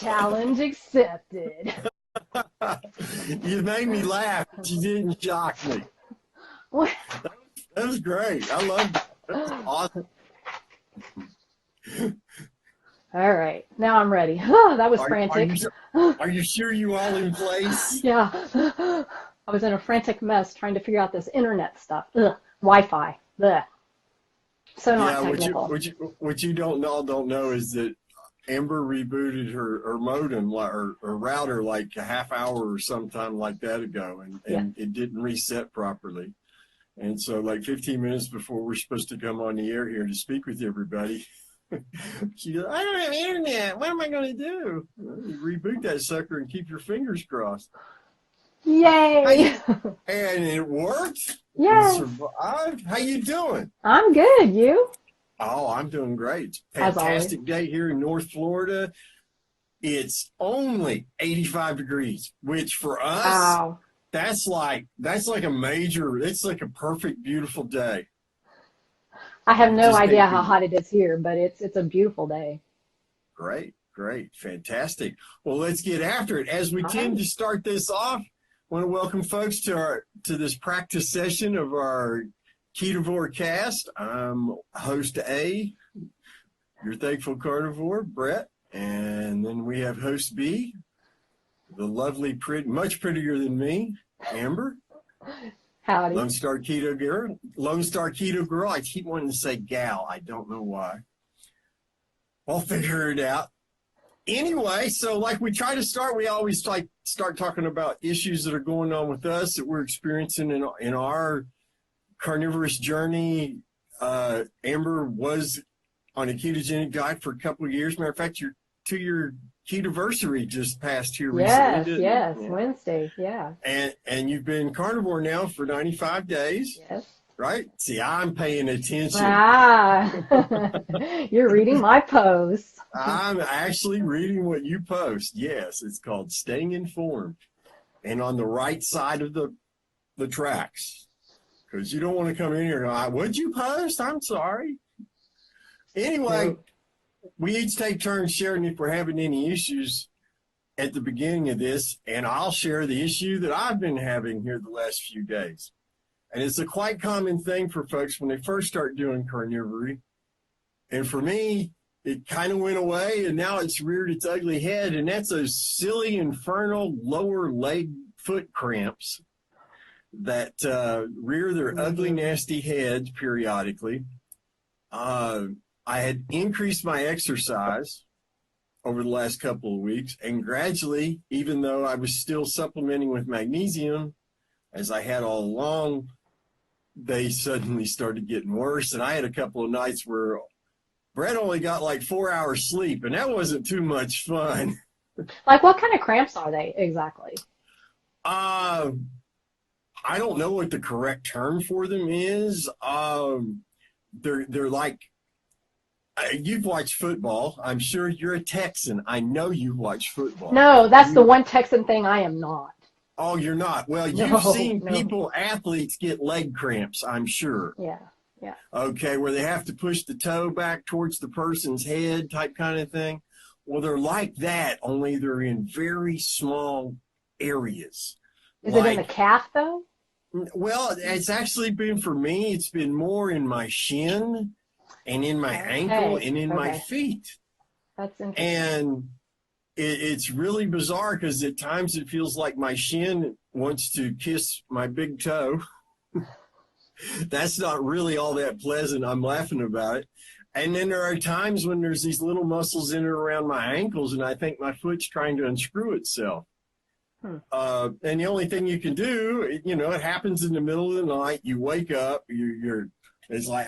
Challenge accepted. You made me laugh, but you didn't shock me. What? That was great. I loved it. That was awesome. All right, now I'm ready. That was Are, frantic. are you sure you all in place? Yeah. I was in a frantic mess trying to figure out this internet stuff. Ugh. Wi-Fi. Ugh. So not Yeah, technical. what you don't know is that Amber rebooted her modem or router like a half hour or sometime like that ago, Yeah. and it didn't reset properly. And so like 15 minutes before we're supposed to come on the air here to speak with everybody, she goes, I don't have internet. What am I going to do? Well, you reboot that sucker and keep your fingers crossed. Yay! And it worked. You Yes. survived. How you doing? I'm good. You? Oh, I'm doing great. As always. Fantastic day here in North Florida. It's only 85 degrees, which for us, Wow. that's like a major, it's like a perfect, beautiful day. I have no Just idea how thinking, hot it is here, but it's a beautiful day. great, great, fantastic. Well, let's get after it. As we All tend right. to start this off, I want to welcome folks to this practice session of our KetovoreKast. I'm host A, your thankful carnivore, Brett. And then we have host B, the lovely, much prettier than me, Amber. Howdy. Lone Star Keto Girl. I keep wanting to say gal. I don't know why. I'll figure it out. Anyway, so like we try to start, we always like start talking about issues that are going on with us that we're experiencing in our carnivorous journey. Amber was on a ketogenic diet for a couple of years. Matter of fact, your 2-year ketoversary just passed here recently, Yes, didn't it? yes. Yeah. Wednesday. Yeah. And you've been carnivore now for 95 days, Yes. right? See, I'm paying attention. Ah. You're reading my posts. I'm actually reading what you post. Yes, it's called Staying Informed and on the right side of the tracks. Because you don't want to come in here and go, what'd you post? I'm sorry. Anyway, Nope. we each take turns sharing if we're having any issues at the beginning of this, and I'll share the issue that I've been having here the last few days. And it's a quite common thing for folks when they first start doing carnivory. And for me, it kind of went away, and now it's reared its ugly head, and that's those silly, infernal lower leg foot cramps that rear their ugly, nasty heads periodically. I had increased my exercise over the last couple of weeks, and gradually, even though I was still supplementing with magnesium, as I had all along, they suddenly started getting worse. And I had a couple of nights where Brett only got like 4 hours sleep, and that wasn't too much fun. Like, what kind of cramps are they exactly? I don't know what the correct term for them is. They're like, you've watched football. I'm sure you're a Texan. I know you watch football. No, that's the one Texan thing I am not. Oh, you're not. Well, you've No, seen no. athletes get leg cramps, I'm sure. Yeah, yeah. Okay, where they have to push the toe back towards the person's head type kind of thing. Well, they're like that, only they're in very small areas. Is it in the calf, though? Well, it's actually been, for me, it's been more in my shin and in my ankle and in my feet. That's interesting. And it's really bizarre because at times it feels like my shin wants to kiss my big toe. That's not really all that pleasant. I'm laughing about it. And then there are times when there's these little muscles in and around my ankles, and I think my foot's trying to unscrew itself. And the only thing you can do, it happens in the middle of the night. You wake up, it's like,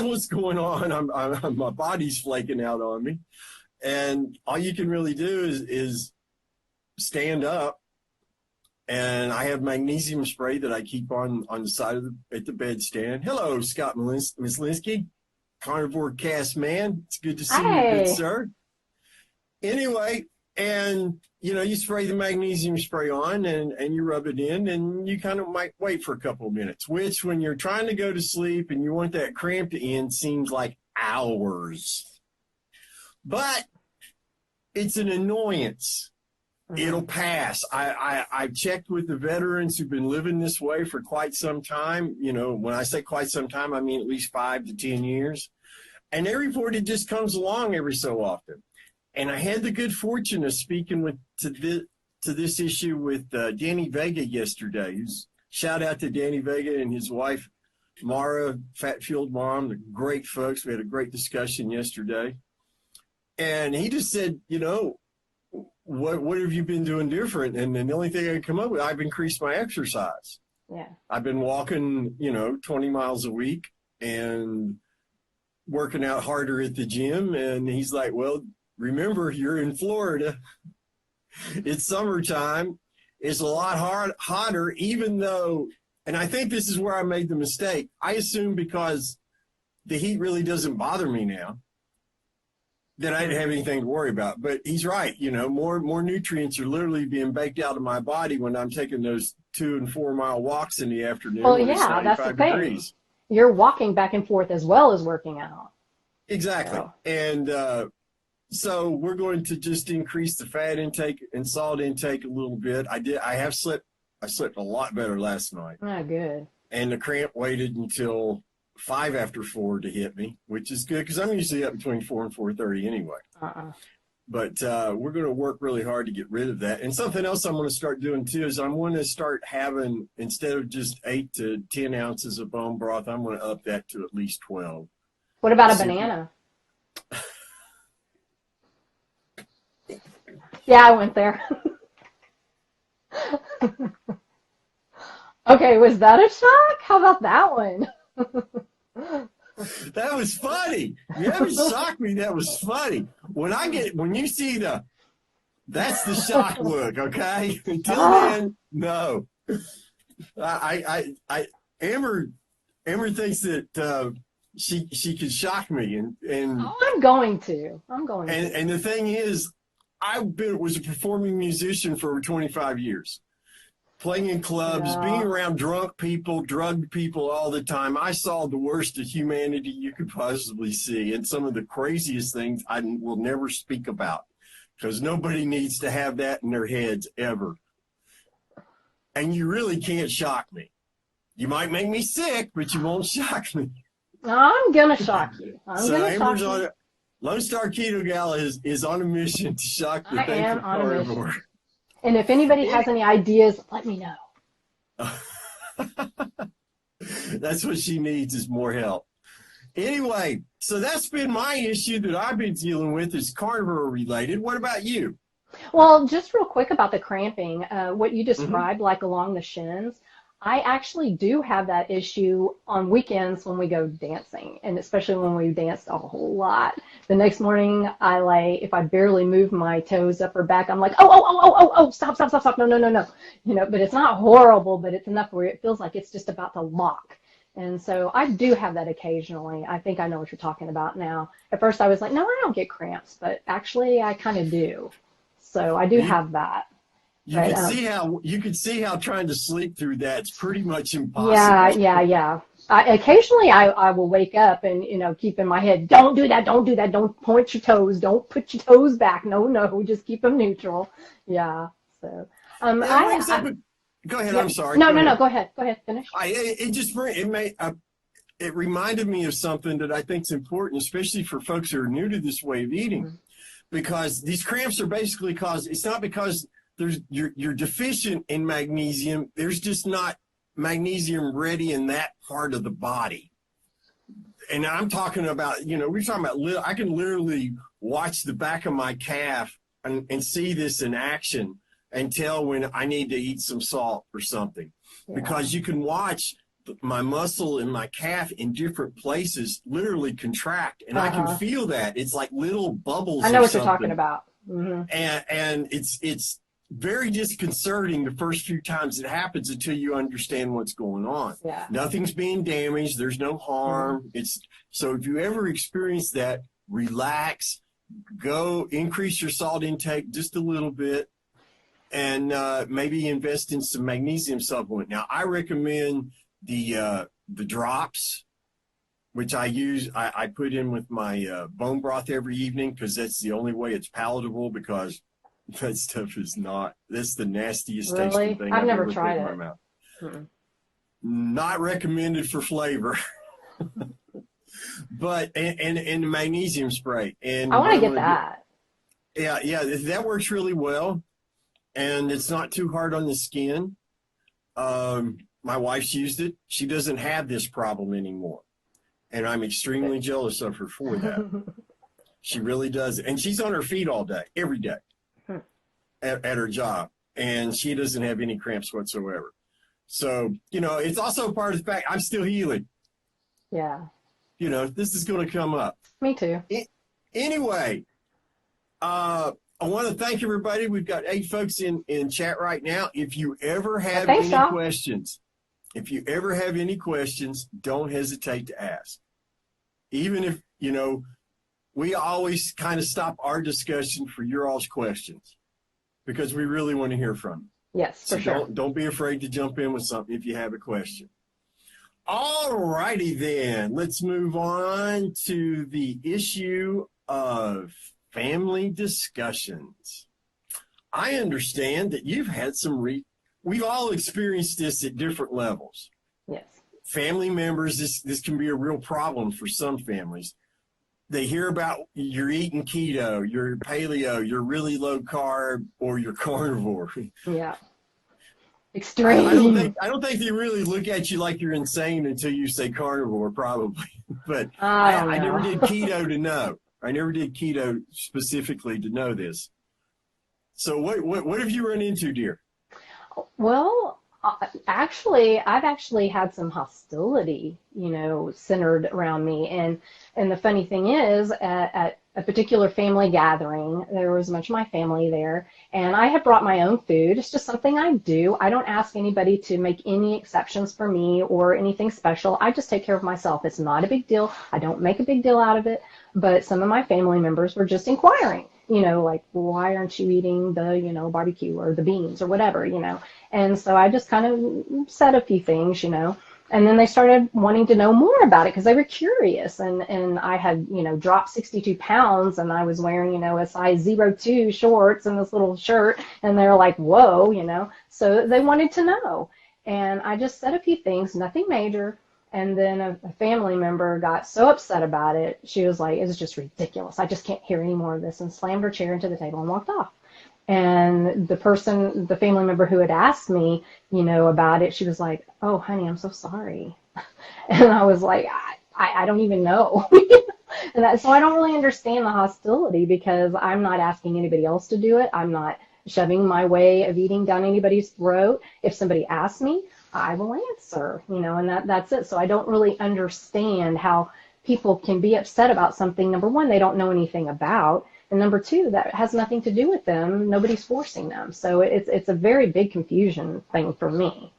what's going on? My body's flaking out on me. And all you can really do is stand up. And I have magnesium spray that I keep on the side of at the bedstand. Hello, Scott Mislinski, KetovoreKast man. It's good to see you, good sir. Anyway, and you spray the magnesium spray on and you rub it in, and you kind of might wait for a couple of minutes, which when you're trying to go to sleep and you want that cramp to end seems like hours. But it's an annoyance. It'll pass. I've checked with the veterans who've been living this way for quite some time. When I say quite some time, I mean at least 5 to 10 years. And they report it just comes along every so often. And I had the good fortune of speaking to this issue with Danny Vega yesterday. Shout out to Danny Vega and his wife, Mara, Fat Fueled Mom. They're great folks. We had a great discussion yesterday. And he just said, what have you been doing different? And the only thing I could come up with, I've increased my exercise. Yeah. I've been walking, 20 miles a week and working out harder at the gym. And he's like, well, remember, you're in Florida. It's summertime. It's a lot hotter, even though, and I think this is where I made the mistake. I assume because the heat really doesn't bother me now, that I didn't have anything to worry about. But he's right. More nutrients are literally being baked out of my body when I'm taking those 2 and 4 mile walks in the afternoon. Well, yeah, that's the thing. Degrees. You're walking back and forth as well as working out. Exactly. So. And so we're going to just increase the fat intake and salt intake a little bit. I slept a lot better last night. Oh, good. And the cramp waited until 5 after 4 to hit me, which is good because I'm usually up between 4 and 4:30 anyway. But we're going to work really hard to get rid of that. And something else I'm going to start doing too is I'm going to start having, instead of just 8 to 10 ounces of bone broth, I'm going to up that to at least 12. What about a banana? Yeah, I went there. Okay, was that a shock? How about that one? That was funny. You haven't shocked me. That was funny. When you see that's the shock look, okay? Until then, no. Amber thinks that she could shock me, and I'm going to. And the thing is, was a performing musician for over 25 years. Playing in clubs, being around drunk people, drugged people all the time. I saw the worst of humanity you could possibly see, and some of the craziest things I will never speak about, because nobody needs to have that in their heads ever. And you really can't shock me. You might make me sick, but you won't shock me. I'm going to shock you. Amber's on it. Lone Star Keto Gal is on a mission to shock the thankful carnivore. And if anybody has any ideas, let me know. That's what she needs, is more help. Anyway, so that's been my issue that I've been dealing with, is carnivore related. What about you? Well, just real quick about the cramping, what you described, like along the shins, I actually do have that issue on weekends when we go dancing, and especially when we dance a whole lot. The next morning, if I barely move my toes up or back, I'm like, oh, stop, no. But it's not horrible, but it's enough where it feels like it's just about to lock. And so I do have that occasionally. I think I know what you're talking about now. At first I was like, no, I don't get cramps, but actually I kind of do. So I do have that. You can see how trying to sleep through that's pretty much impossible. Yeah. Occasionally I will wake up and, keep in my head, don't do that. Don't point your toes. Don't put your toes back. No, just keep them neutral. Yeah. So, go ahead. Yeah. I'm sorry. No. Go ahead. Finish. It reminded me of something that I think is important, especially for folks who are new to this way of eating, because these cramps are basically it's not because you're deficient in magnesium. There's just not magnesium ready in that part of the body. And I'm talking about, we're talking about, I can literally watch the back of my calf and see this in action and tell when I need to eat some salt or something. Yeah. Because you can watch my muscle in my calf in different places literally contract, and I can feel that. It's like little bubbles. I know what you're talking about. Mm-hmm. And it's very disconcerting the first few times it happens until you understand what's going on. Yeah. Nothing's being damaged. There's no harm. So if you ever experience that, relax, go increase your salt intake just a little bit. and maybe invest in some magnesium supplement. Now, I recommend the drops, which I use. I put in with my bone broth every evening because that's the only way it's palatable, because that stuff is not, that's the nastiest tasting thing I've I've never ever put tried in my it. mouth. Mm-mm. Not recommended for flavor. But and magnesium spray. And I want what to I'm get gonna do, that. yeah, that works really well, and it's not too hard on the skin. My wife's used it. She doesn't have this problem anymore, and I'm extremely jealous of her for that. She really does, and she's on her feet all day, every day, at her job, and she doesn't have any cramps whatsoever. So, it's also part of the fact I'm still healing. Yeah. This is going to come up. Me too. Anyway, I want to thank everybody. We've got 8 folks in chat right now. If you ever have Thanks, any questions, don't hesitate to ask. Even if, we always kind of stop our discussion for your all's questions, because we really want to hear from you. Yes, for sure. Don't be afraid to jump in with something if you have a question. All righty then. Let's move on to the issue of family discussions. I understand that you've had some we've all experienced this at different levels. Yes. Family members, this can be a real problem for some families. They hear about you're eating keto, you're paleo, you're really low carb, or you're carnivore. Yeah. Extreme. I don't think they really look at you like you're insane until you say carnivore, probably. But I never did keto to know. I never did keto specifically to know this. So what have you run into, dear? Well, I've actually had some hostility, centered around me. And the funny thing is, at a particular family gathering, there was much of my family there, and I had brought my own food. It's just something I do. I don't ask anybody to make any exceptions for me or anything special. I just take care of myself. It's not a big deal. I don't make a big deal out of it. But some of my family members were just inquiring, like, why aren't you eating the, barbecue or the beans or whatever, And so I just kind of said a few things, and then they started wanting to know more about it because they were curious. And I had, dropped 62 pounds, and I was wearing, a size 02 shorts and this little shirt, and they're like, whoa, so they wanted to know. And I just said a few things, nothing major. And then a family member got so upset about it. She was like, it's just ridiculous. I just can't hear any more of this, and slammed her chair into the table and walked off. And the family member who had asked me, about it, she was like, oh, honey, I'm so sorry. And I was like, I don't even know. So I don't really understand the hostility, because I'm not asking anybody else to do it. I'm not shoving my way of eating down anybody's throat. If somebody asks me, I will answer, and that's it. So I don't really understand how people can be upset about something, number one, they don't know anything about, and number two, that has nothing to do with them. Nobody's forcing them. So it's a very big confusion thing for me.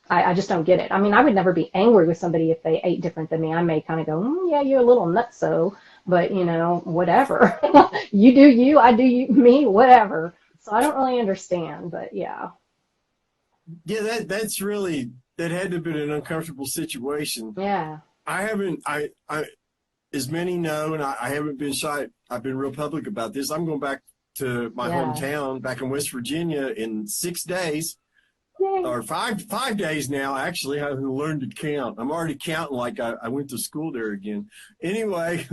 I just don't get it. I mean, I would never be angry with somebody if they ate different than me. I may kind of go, yeah, you're a little nutso, but, whatever. You do you, I do me, whatever. So I don't really understand, but yeah. Yeah, that had to have been an uncomfortable situation. Yeah. I as many know, and I haven't been shy. I've been real public about this. I'm going back to my hometown back in West Virginia in 6 days. Yay. Or five days now, actually. I haven't learned to count. I'm already counting like I went to school there again. Anyway,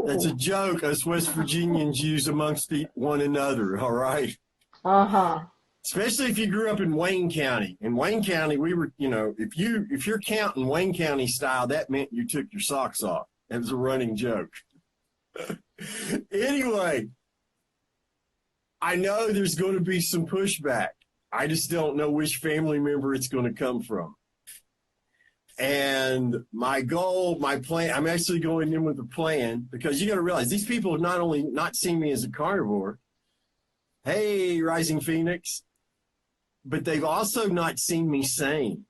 that's a joke us West Virginians use amongst one another, all right? Uh-huh. Especially if you grew up in Wayne County. In Wayne County, we were, if you're counting Wayne County style, that meant you took your socks off. It was a running joke. Anyway, I know there's going to be some pushback. I just don't know which family member it's going to come from. And my goal, my plan, I'm actually going in with a plan, because you got to realize these people have not only not seen me as a carnivore, hey, Rising Phoenix, but they've also not seen me sane.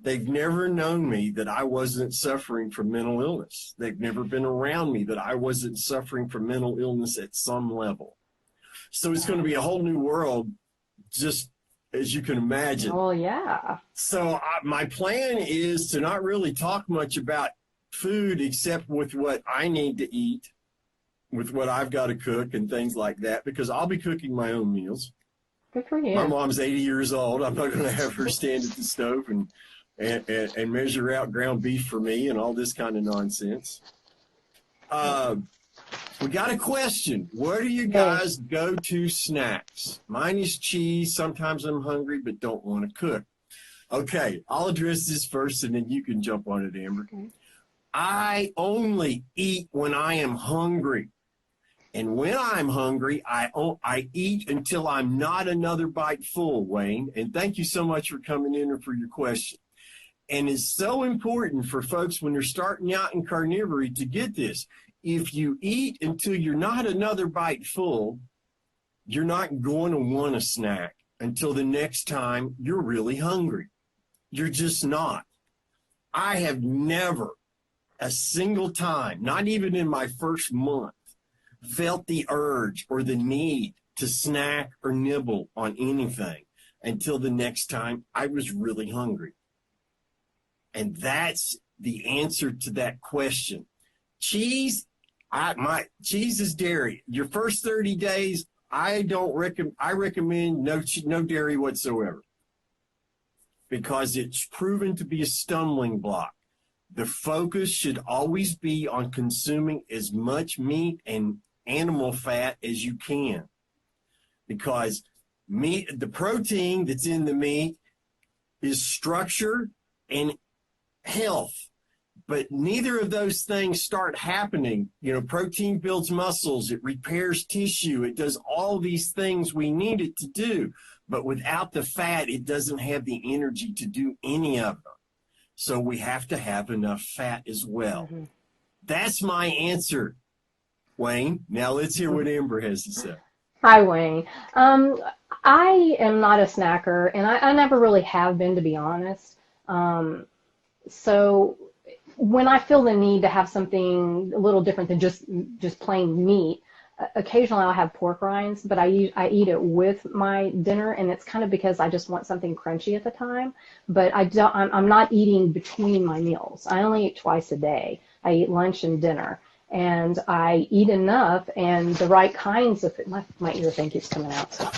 They've never known me that I wasn't suffering from mental illness. They've never been around me that I wasn't suffering from mental illness at some level. So it's going to be a whole new world just as you can imagine. Oh, yeah. So my plan is to not really talk much about food except with what I need to eat, with what I've got to cook and things like that, because I'll be cooking my own meals. Good for you. My mom's 80 years old. I'm not going to have her stand at the stove and measure out ground beef for me and all this kind of nonsense. We got a question. Where do you guys go to snacks? Mine is cheese. Sometimes I'm hungry but don't want to cook. Okay, I'll address this first and then you can jump on it, Amber. Okay. I only eat when I am hungry. And when I'm hungry, I eat until I'm not another bite full, Wayne. And thank you so much for coming in and for your question. And it's so important for folks when they're starting out in carnivory to get this. If you eat until you're not another bite full, you're not going to want a snack until the next time you're really hungry. You're just not. I have never a single time, not even in my first month, felt the urge or the need to snack or nibble on anything until the next time I was really hungry. And that's the answer to that question. Cheese, cheese is dairy. Your first 30 days, I recommend no dairy whatsoever, because it's proven to be a stumbling block. The focus should always be on consuming as much meat and animal fat as you can, because meat, the protein that's in the meat is structure and health, but neither of those things start happening. You know, protein builds muscles, it repairs tissue, it does all these things we need it to do, but without the fat, it doesn't have the energy to do any of them. So we have to have enough fat as well. Mm-hmm. That's my answer, Wayne. Now let's hear what Amber has to say. Hi, Wayne. I am not a snacker, and I never really have been, to be honest. So when I feel the need to have something a little different than just plain meat, occasionally I'll have pork rinds, but I eat it with my dinner, and it's kind of because I just want something crunchy at the time. But I'm not eating between my meals. I only eat twice a day. I eat lunch and dinner, and I eat enough and the right kinds of my ear thing keeps coming out. So,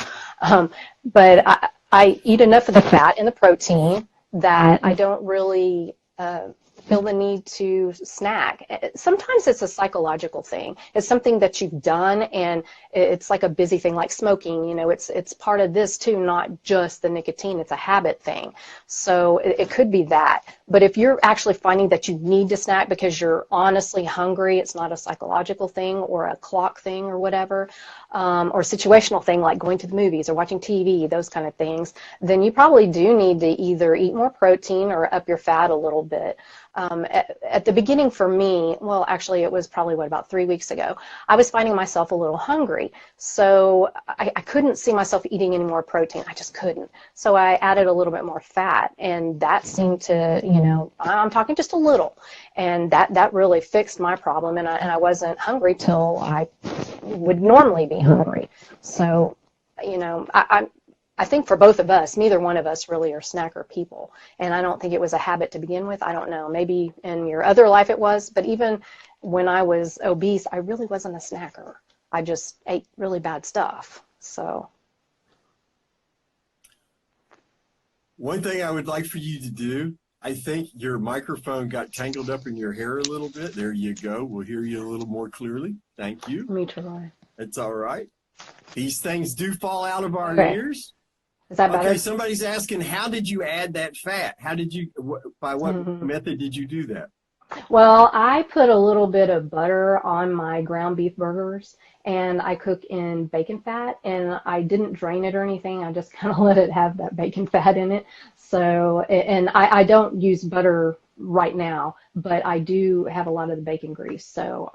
but I eat enough of the fat and the protein that I don't really feel the need to snack. Sometimes it's a psychological thing. It's something that you've done, and it's like a busy thing, like smoking. You know, it's part of this too, not just the nicotine. It's a habit thing. So it could be that. But if you're actually finding that you need to snack because you're honestly hungry, it's not a psychological thing or a clock thing or whatever, or a situational thing like going to the movies or watching TV, those kind of things, then you probably do need to either eat more protein or up your fat a little bit. At the beginning for me, well, actually it was probably, about 3 weeks ago, I was finding myself a little hungry. So I couldn't see myself eating any more protein. I just couldn't. So I added a little bit more fat, and that seemed to, I'm talking just a little, and that really fixed my problem, and I wasn't hungry till I would normally be hungry. So, I think for both of us, neither one of us really are snacker people. And I don't think it was a habit to begin with. I don't know. Maybe in your other life it was. But even when I was obese, I really wasn't a snacker. I just ate really bad stuff. So. One thing I would like for you to do, I think your microphone got tangled up in your hair a little bit. There you go. We'll hear you a little more clearly. Thank you. Me too. That's all right. These things do fall out of our ears. Is that better? Okay, somebody's asking, how did you add that fat? By what method did you do that? Well, I put a little bit of butter on my ground beef burgers, and I cook in bacon fat, and I didn't drain it or anything. I just kind of let it have that bacon fat in it. So, and I don't use butter right now, but I do have a lot of the bacon grease. So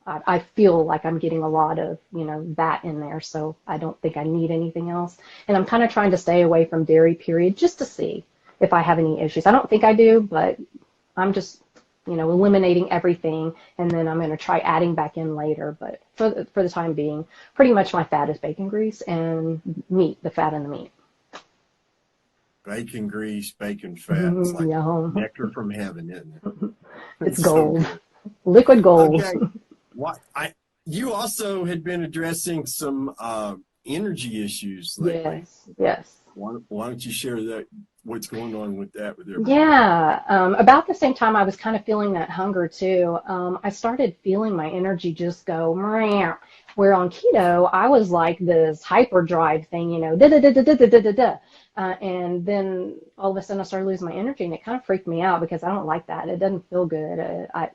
I feel like I'm getting a lot of, that in there, so I don't think I need anything else. And I'm kind of trying to stay away from dairy, period, just to see if I have any issues. I don't think I do, but I'm just eliminating everything, and then I'm going to try adding back in later. But for the time being, pretty much my fat is bacon grease and meat, the fat in the meat. Bacon grease, bacon fat. It's like Yum. nectar from heaven, isn't it? It's It's so gold. good. Liquid gold. Okay. You also had been addressing some energy issues lately. Yes. Why don't you share that? What's going on with that with everybody? Yeah, about the same time I was kind of feeling that hunger too. I started feeling my energy just go, meow. Where on keto, I was like this hyperdrive thing, da da da da da da da da da. And then all of a sudden I started losing my energy, and it kind of freaked me out because I don't like that. It doesn't feel good. I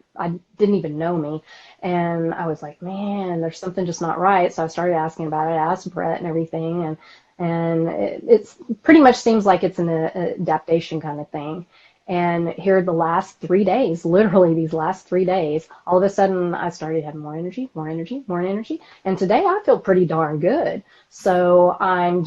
didn't even know me, and I was like, man, there's something just not right. So I started asking about it. I asked Brett and everything, and it's pretty much seems like it's an adaptation kind of thing. And here the last 3 days, literally these last 3 days, all of a sudden I started having more energy, more energy, more energy. And today I feel pretty darn good. So I'm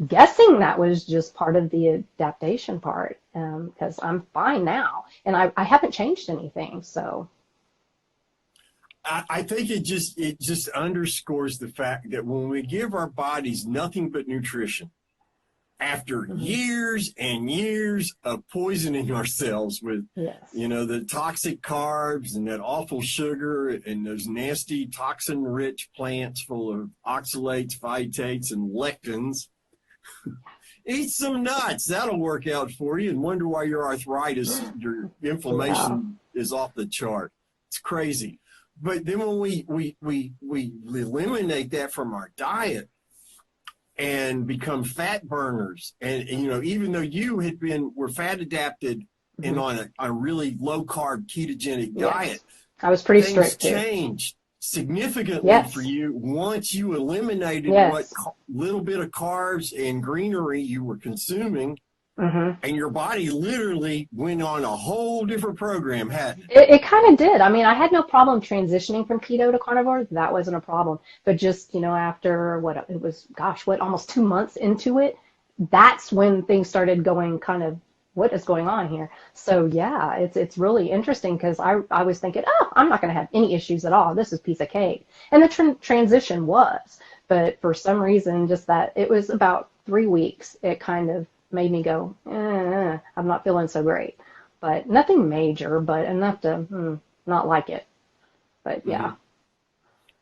guessing that was just part of the adaptation part, because I'm fine now. And I haven't changed anything, so. I think it just underscores the fact that when we give our bodies nothing but nutrition, after years and years of poisoning ourselves with, the toxic carbs and that awful sugar and those nasty toxin-rich plants full of oxalates, phytates, and lectins, eat some nuts. That'll work out for you, and wonder why your arthritis, your inflammation is off the chart. It's crazy. But then when we eliminate that from our diet and become fat burners, and even though you were fat adapted and on a really low carb ketogenic diet, I was pretty things strict too. changed significantly for you once you eliminated what little bit of carbs and greenery you were consuming. And your body literally went on a whole different program, hadn't it? It kind of did. I mean, I had no problem transitioning from keto to carnivore. That wasn't a problem. But just, after almost 2 months into it, that's when things started going kind of, what is going on here? So yeah, it's really interesting because I was thinking, I'm not going to have any issues at all. This is piece of cake. And the transition was. But for some reason, just that it was about 3 weeks, it kind of made me go, I'm not feeling so great. But nothing major, but enough to not like it. But yeah.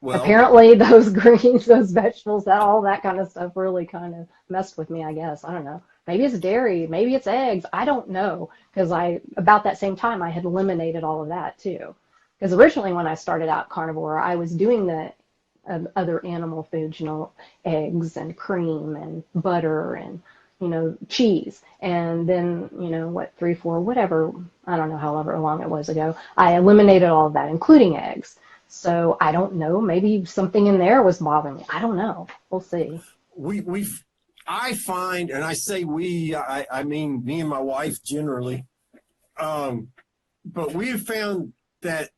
Well, apparently those greens, those vegetables, all that kind of stuff really kind of messed with me, I guess. I don't know. Maybe it's dairy, maybe it's eggs. I don't know. Because about that same time, I had eliminated all of that too. Because originally when I started out carnivore, I was doing the other animal foods, eggs and cream and butter and cheese. And then, 3, 4, whatever, I don't know however long it was ago, I eliminated all of that, including eggs. So I don't know, maybe something in there was bothering me. I don't know. We'll see. I find, and I say I mean me and my wife generally, but we have found that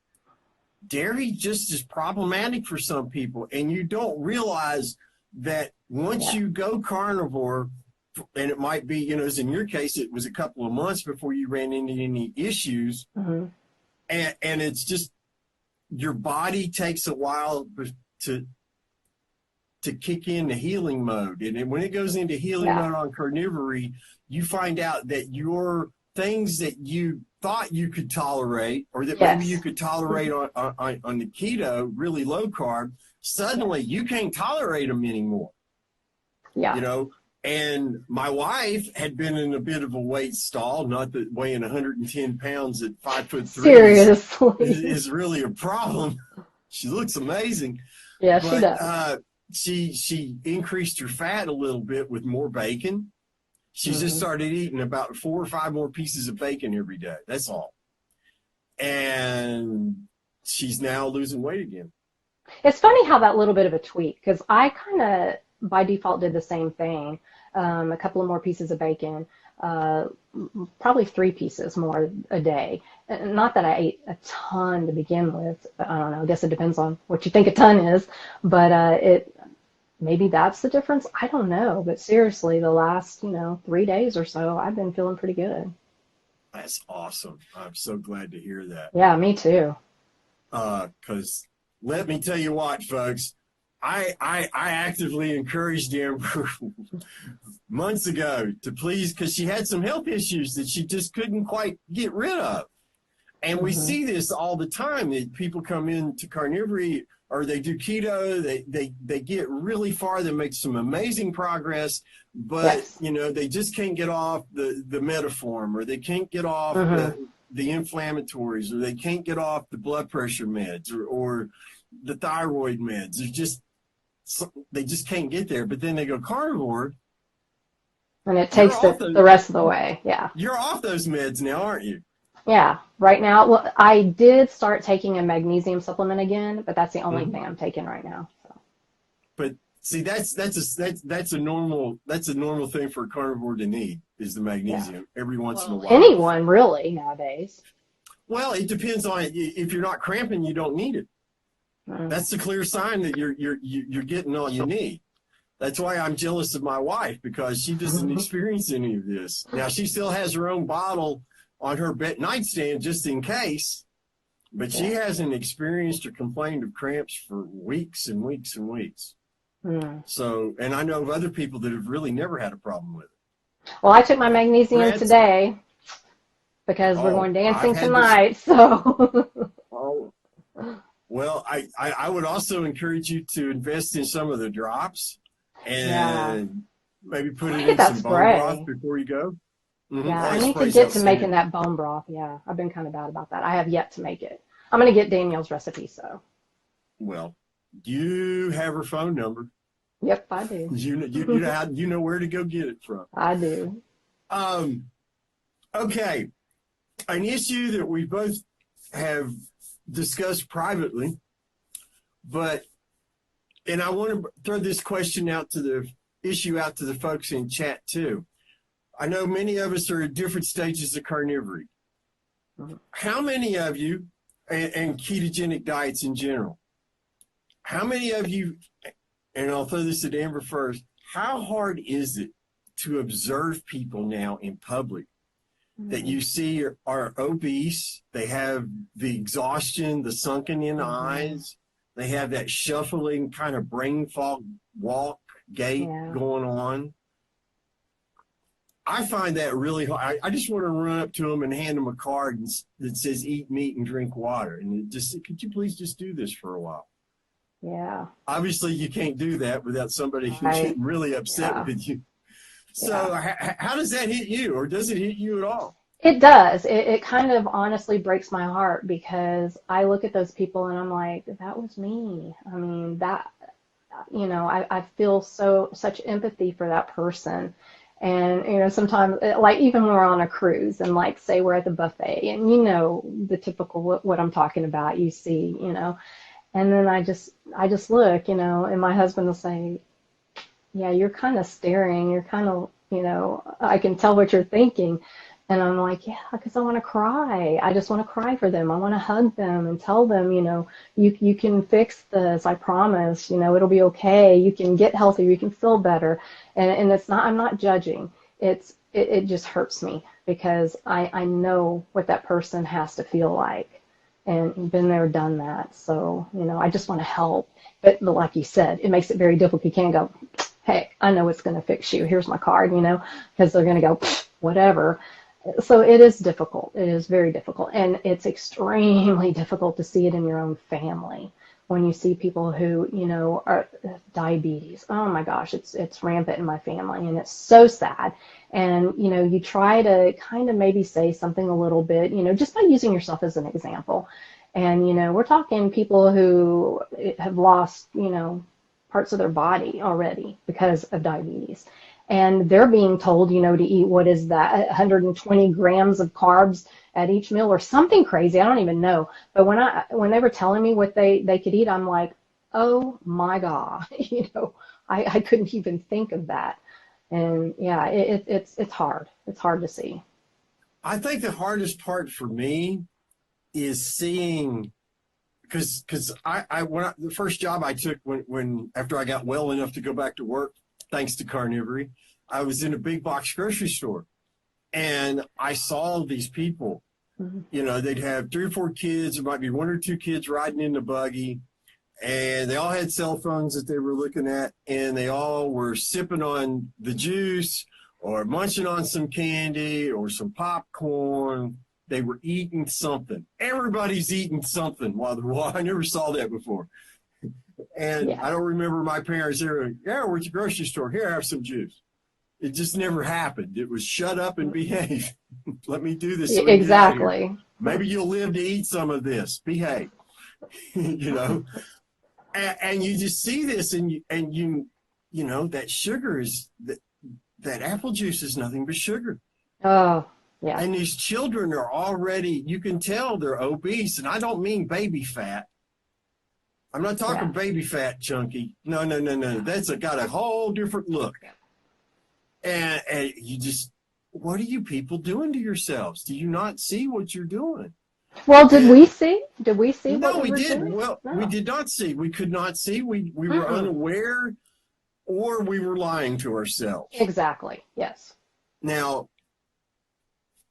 dairy just is problematic for some people. And you don't realize that once you go carnivore, and it might be, as in your case, it was a couple of months before you ran into any issues. And it's just, your body takes a while to kick into healing mode. And when it goes into healing mode on carnivory, you find out that your things that you thought you could tolerate, or that maybe you could tolerate on the keto, really low carb, suddenly you can't tolerate them anymore. And my wife had been in a bit of a weight stall, not that weighing 110 pounds at 5'3" Seriously. is really a problem. She looks amazing. Yeah, she does. She increased her fat a little bit with more bacon. She just started eating about 4 or 5 more pieces of bacon every day. That's all. And she's now losing weight again. It's funny how that little bit of a tweak, because I kind of by default did the same thing. A couple of more pieces of bacon, probably 3 pieces more a day. Not that I ate a ton to begin with. I don't know. I guess it depends on what you think a ton is. But maybe that's the difference. I don't know. But seriously, the last 3 days or so, I've been feeling pretty good. That's awesome. I'm so glad to hear that. Yeah, me too. Because let me tell you what, folks, I actively encouraged Amber months ago to please, because she had some health issues that she just couldn't quite get rid of. And we see this all the time, that people come into carnivory or they do keto, they get really far, they make some amazing progress, but Yes. they just can't get off the Metaform, or they can't get off the inflammatories, or they can't get off the blood pressure meds, or the thyroid meds. They just can't get there. But then they go carnivore, And it takes it the rest of the way. Yeah. You're off those meds now, aren't you? Yeah. Right now, well, I did start taking a magnesium supplement again, but that's the only thing I'm taking right now. So. But see, that's a normal thing for a carnivore to need, is the magnesium every once in a while. Anyone really nowadays. Well, it depends on it. If you're not cramping, you don't need it. That's the clear sign that you're getting all you need. That's why I'm jealous of my wife, because she doesn't experience any of this. Now, she still has her own bottle on her nightstand just in case, but she hasn't experienced or complained of cramps for weeks and weeks and weeks. So, and I know of other people that have really never had a problem with it. Well, I took my magnesium today because we're going dancing tonight. So. Well, I would also encourage you to invest in some of the drops and maybe put it in some bone broth before you go. Yeah, I need to get to making that bone broth. Yeah, I've been kind of bad about that. I have yet to make it. I'm going to get Danielle's recipe, so. Well, you have her phone number. Yep, I do. You know where to go get it from. I do. Okay. An issue that we both have discussed privately, and I want to throw this question out to the folks in chat too. I know many of us are at different stages of carnivory. How many of you, and ketogenic diets in general, how many of you, and I'll throw this at Amber first, how hard is it to observe people now in public that you see are obese? They have the exhaustion, the sunken in eyes. They have that shuffling kind of brain fog gait going on. I find that really hard. I just want to run up to them and hand them a card that says eat meat and drink water. And just, could you please just do this for a while? Yeah. Obviously, you can't do that without somebody getting really upset with you. So how does that hit you, or does it hit you at all? It does. It kind of honestly breaks my heart, because I look at those people and I'm like, that was me. I mean, I feel such empathy for that person. And, sometimes, like, even when we're on a cruise and, like, say we're at the buffet and, the typical what I'm talking about, you see, and then I just look, and my husband will say, yeah, you're kind of staring, you're kind of, I can tell what you're thinking. And I'm like, yeah, because I want to cry. I just want to cry for them. I want to hug them and tell them, you can fix this. I promise, it'll be okay. You can get healthier. You can feel better. And it's not, I'm not judging. It just hurts me, because I know what that person has to feel like, and been there, done that. So, I just want to help. But like you said, it makes it very difficult. You can't go, hey, I know it's going to fix you. Here's my card, because they're going to go, whatever. So it is difficult. It is very difficult. And it's extremely difficult to see it in your own family, when you see people who, are diabetes. Oh my gosh, it's rampant in my family, and it's so sad. And, you try to kind of maybe say something a little bit, just by using yourself as an example. And, we're talking people who have lost, parts of their body already because of diabetes. And they're being told, to eat, what is that, 120 grams of carbs at each meal or something crazy. I don't even know. But when they were telling me what they could eat, I'm like, oh my God, I couldn't even think of that. And yeah, it's hard. It's hard to see. I think the hardest part for me is seeing, because the first job I took when after I got well enough to go back to work, thanks to carnivory, I was in a big box grocery store. And I saw these people, you know, they'd have 3 or 4 kids. There might be 1 or 2 kids riding in the buggy. And they all had cell phones that they were looking at. And they all were sipping on the juice or munching on some candy or some popcorn. They were eating something. Everybody's eating something while they're walking. I never saw that before. And I don't remember my parents ever, yeah, we're at the grocery store. Here, have some juice. It just never happened. It was shut up and behave. Let me do this. So Exactly. Maybe you'll live to eat some of this. Behave. You know, and you just see this, and you know that sugar is that apple juice is nothing but sugar. Oh, yeah. And these children are already, you can tell they're obese, and I don't mean baby fat. I'm not talking baby fat, chunky. No. That's got a whole different look. And you just, what are you people doing to yourselves? Do you not see what you're doing? Well, did we see? Did we see No, what we were didn't. doing? Well, No. we did not see. We could not see. We were unaware, or we were lying to ourselves. Exactly. Yes. Now,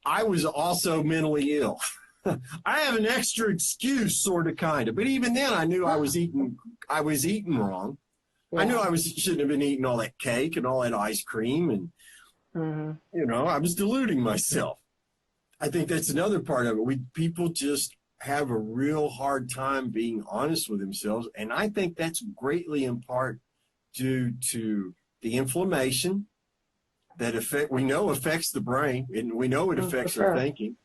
I was also mentally ill. I have an extra excuse, sort of, kind of. But even then, I knew I was eating wrong. Yeah. I knew I shouldn't have been eating all that cake and all that ice cream. And, you know, I was deluding myself. I think that's another part of it. People just have a real hard time being honest with themselves. And I think that's greatly in part due to the inflammation that we know affects the brain, and we know it affects our thinking.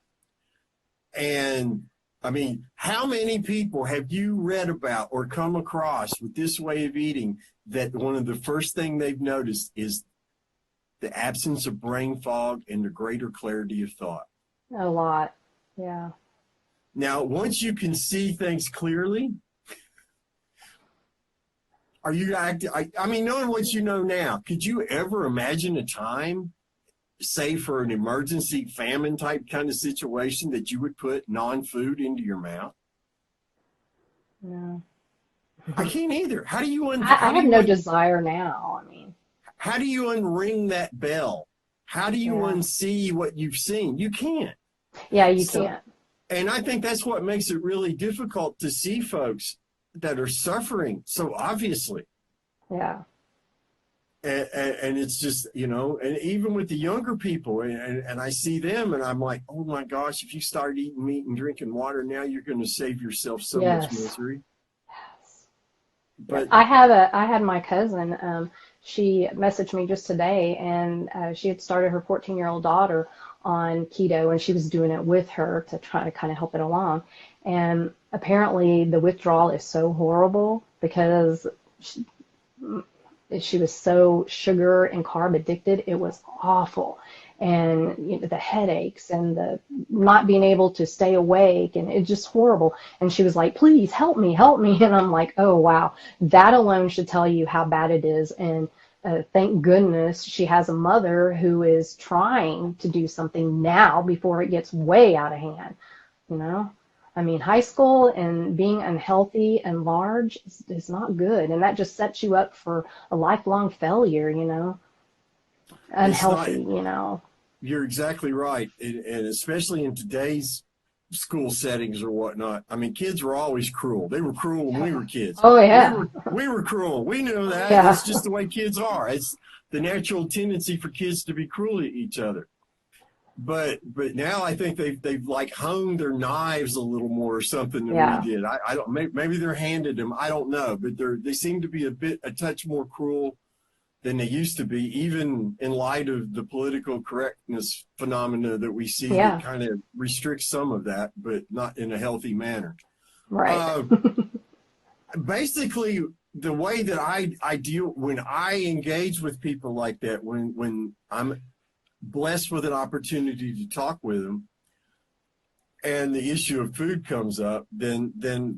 And I mean, how many people have you read about or come across with this way of eating that one of the first thing they've noticed is the absence of brain fog and the greater clarity of thought? A lot. Yeah. Now, once you can see things clearly, are you acting? I mean, knowing what you know now, could you ever imagine a time, say for an emergency famine type kind of situation, that you would put non-food into your mouth? No. I can't either. How do you? I have no desire now. I mean, how do you unring that bell? How do you unsee what you've seen? You can't. Yeah, you can't. And I think that's what makes it really difficult to see folks that are suffering so obviously. Yeah. And it's just, you know, and even with the younger people, and I see them, and I'm like, oh my gosh, if you start eating meat and drinking water now, you're going to save yourself so much misery. Yes. But I had my cousin, she messaged me just today, and she had started her 14-year-old daughter on keto, and she was doing it with her to try to kind of help it along. And apparently the withdrawal is so horrible because she was so sugar and carb addicted. It was awful. And you know, the headaches and the not being able to stay awake, and it's just horrible. And she was like, please help me. And I'm like, oh, wow. That alone should tell you how bad it is. And thank goodness she has a mother who is trying to do something now before it gets way out of hand. You know, I mean, high school and being unhealthy and large is not good. And that just sets you up for a lifelong failure, you know, unhealthy, you know. You're exactly right. And especially in today's school settings or whatnot. I mean, kids were always cruel. They were cruel when we were kids. Oh, yeah. We were cruel. We knew that. Yeah. It's just the way kids are. It's the natural tendency for kids to be cruel to each other. But now I think they've like honed their knives a little more or something than we did. I don't, maybe they're handed them. I don't know, but they seem to be a touch more cruel than they used to be, even in light of the political correctness phenomena that we see that kind of restricts some of that, but not in a healthy manner. Right. Basically, the way that I deal when I engage with people like that, when I'm blessed with an opportunity to talk with them, and the issue of food comes up, then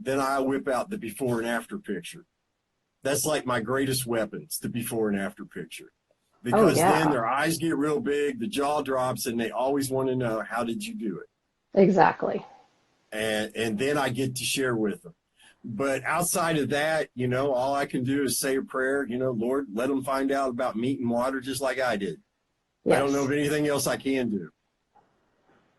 I whip out the before and after picture. That's like my greatest weapon, it's the before and after picture. Because then their eyes get real big, the jaw drops, and they always want to know, how did you do it? Exactly. And then I get to share with them. But outside of that, you know, all I can do is say a prayer, you know, Lord, let them find out about meat and water just like I did. Yes. I don't know of anything else I can do.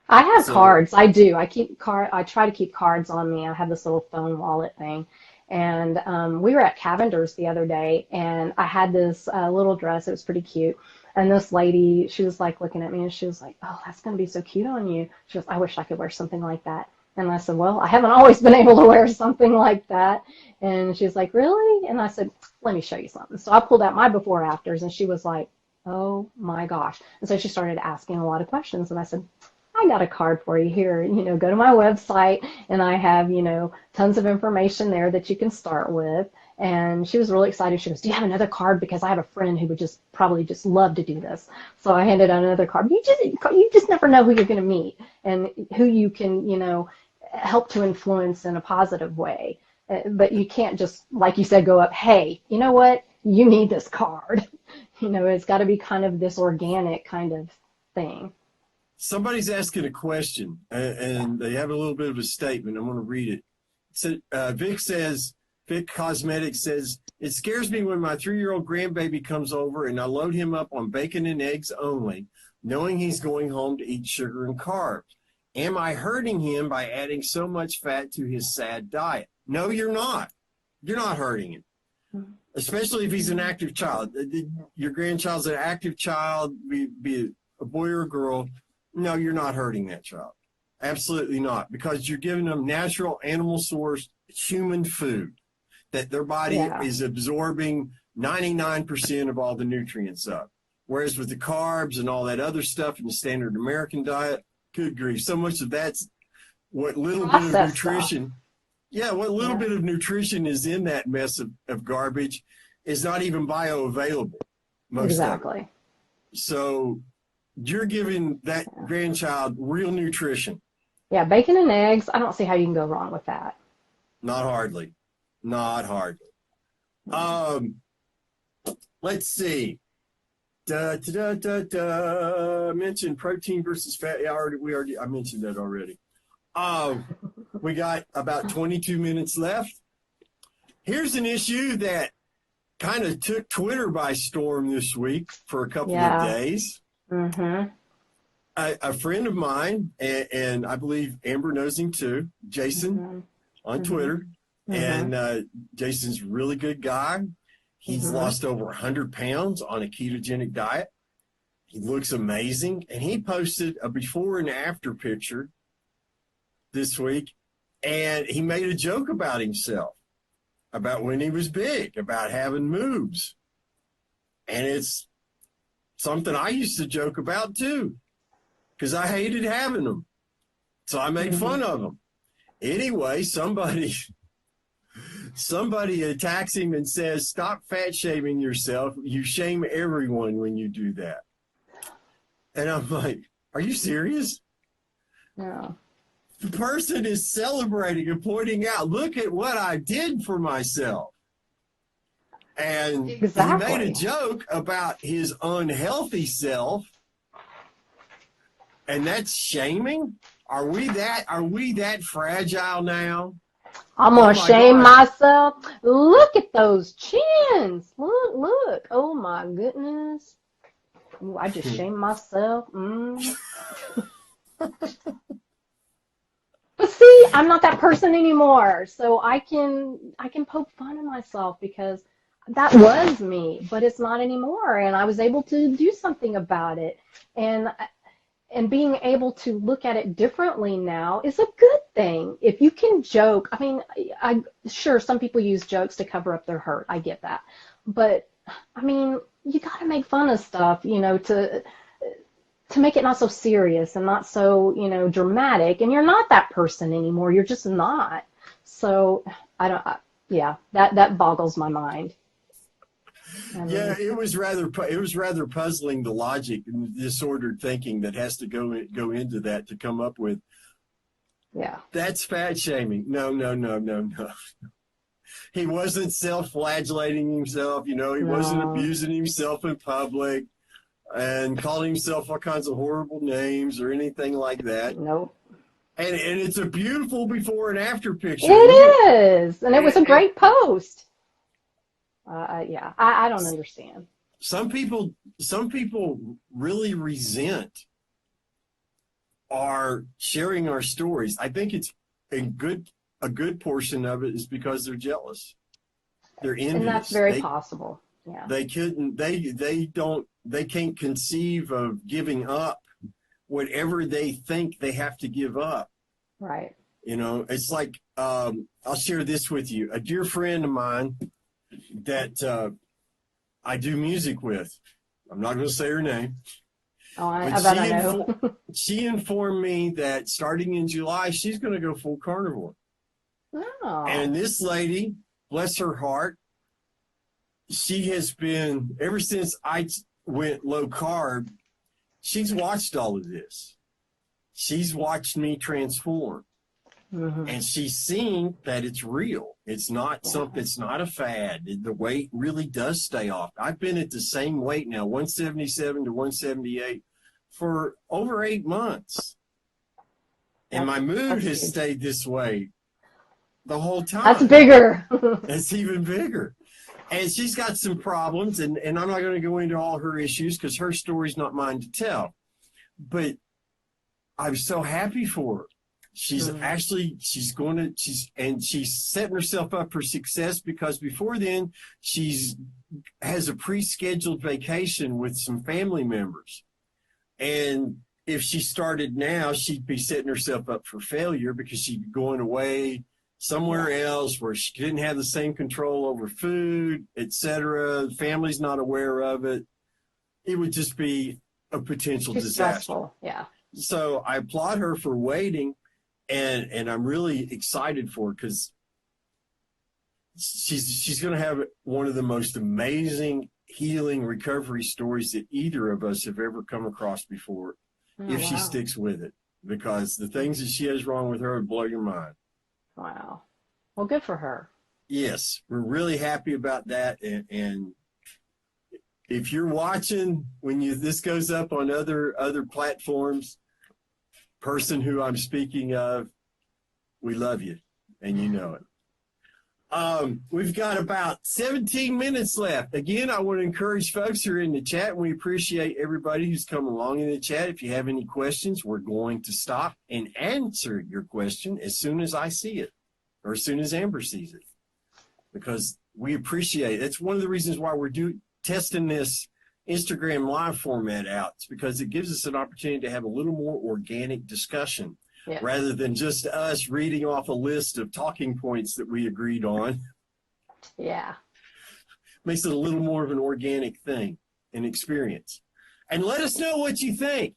I have So, cards. I do. I try to keep cards on me. I have this little phone wallet thing. And we were at Cavender's the other day, and I had this little dress. It was pretty cute. And this lady, she was like looking at me, and she was like, "Oh, that's going to be so cute on you." She goes, "I wish I could wear something like that." And I said, "Well, I haven't always been able to wear something like that." And she's like, "Really?" And I said, "Let me show you something." So I pulled out my before afters, and she was like, "Oh my gosh." And so she started asking a lot of questions, and I said, "I got a card for you here. Go to my website, and I have, tons of information there that you can start with." And she was really excited. She goes, "Do you have another card? Because I have a friend who would just probably just love to do this." So I handed out another card. You just never know who you're going to meet and who you can, help to influence in a positive way. But you can't just, like you said, go up, "Hey, you know what? You need this card." It's got to be kind of this organic kind of thing. somebody's asking a question, and they have a little bit of a statement. I'm going to read it. So, Vic Cosmetics says, "It scares me when my 3-year-old grandbaby comes over and I load him up on bacon and eggs only, knowing he's going home to eat sugar and carbs. Am I hurting him by adding so much fat to his sad diet?" No, you're not. You're not hurting him, especially if he's an active child. Your grandchild's an active child, be it a boy or a girl. No, you're not hurting that child. Absolutely not, because you're giving them natural animal sourced human food that their body Yeah. is absorbing 99% of all the nutrients of. Whereas with the carbs and all that other stuff in the standard American diet, good grief, so much of that's what little bit of Processed stuff. nutrition, yeah, what little Yeah. bit of nutrition is in that mess of garbage is not even bioavailable, most of it. Exactly. So you're giving that Yeah. grandchild real nutrition. Yeah, bacon and eggs. I don't see how you can go wrong with that. Not hardly. Not hardly. Um, let's see. I mentioned protein versus fat. Yeah, I mentioned that already. We got about 22 minutes left. Here's an issue that kind of took Twitter by storm this week for a couple of Yeah. days. Mm-hmm. A friend of mine, and I believe Amber knows him too, Jason, Mm-hmm. on Mm-hmm. Twitter. Mm-hmm. And Jason's a really good guy. He's Mm-hmm. lost over 100 pounds on a ketogenic diet. He looks amazing. And he posted a before and after picture this week. And he made a joke about himself, about when he was big, about having moves. And it's something I used to joke about too, because I hated having them. So I made Mm-hmm. fun of them. Anyway, somebody attacks him and says, "Stop fat shaming yourself. You shame everyone when you do that." And I'm like, are you serious? Yeah. The person is celebrating and pointing out, look at what I did for myself. And he made a Exactly. joke about his unhealthy self, and that's shaming. Are we that fragile now? I'm Oh gonna my shame gosh. myself. Look at those chins. Look, look. Oh my goodness. Ooh, I just shamed myself. But see, I'm not that person anymore. So I can poke fun at myself because that was me, but it's not anymore. And I was able to do something about it. And and being able to look at it differently now is a good thing. If you can joke, I mean, I sure some people use jokes to cover up their hurt. I get that. But I mean, you got to make fun of stuff, to make it not so serious and not so, dramatic. And you're not that person anymore. You're just not. So I don't, yeah, that boggles my mind. I Yeah, mean, it was rather puzzling, the logic and the disordered thinking that has to go into that to come up with yeah, that's fat shaming. No, no, no, no, no. He wasn't self-flagellating himself. He wasn't no, abusing himself in public and calling himself all kinds of horrible names or anything like that. nope. And it's a beautiful before and after picture. It is. And it was a And great post. Yeah, I don't understand. some people really resent are sharing our stories. I think it's a good portion of it is because they're jealous. They're envious. And that's very possible. Yeah. They can't conceive of giving up whatever they think they have to give up. Right. You know, it's like, I'll share this with you. A dear friend of mine that I do music with, I'm not going to say her name. Oh, I bet I know. She informed me that starting in July, she's going to go full carnivore. Oh. And this lady, bless her heart, she has been, ever since I went low carb, she's watched all of this. She's watched me transform. Mm-hmm. And she's seen that it's real. It's not something, it's not a fad. The weight really does stay off. I've been at the same weight now, 177 to 178, for over 8 months. And my mood has stayed this way the whole time. That's bigger. It's even bigger. And she's got some problems, and I'm not going to go into all her issues because her story's not mine to tell. But I'm so happy for her. She's actually, she's setting herself up for success because before then, has a pre-scheduled vacation with some family members. And if she started now, she'd be setting herself up for failure because she'd be going away somewhere else where she didn't have the same control over food, etc. The family's not aware of it. It would just be a potential disaster. Stressful. Yeah. So I applaud her for waiting, and I'm really excited for her because she's going to have one of the most amazing healing recovery stories that either of us have ever come across before if she sticks with it, because the things that she has wrong with her would blow your mind. Wow. Well, good for her. Yes, we're really happy about that. And if you're watching when this goes up on other platforms, person who I'm speaking of, we love you, and you know it. We've got about 17 minutes left. Again, I want to encourage folks who are in the chat, and we appreciate everybody who's come along in the chat. If you have any questions, we're going to stop and answer your question as soon as I see it, or as soon as Amber sees it, because we appreciate it. That's one of the reasons why we're testing this Instagram live format out. It's because it gives us an opportunity to have a little more organic discussion. Yeah. Rather than just us reading off a list of talking points that we agreed on. Yeah. Makes it a little more of an organic thing, an experience. And let us know what you think.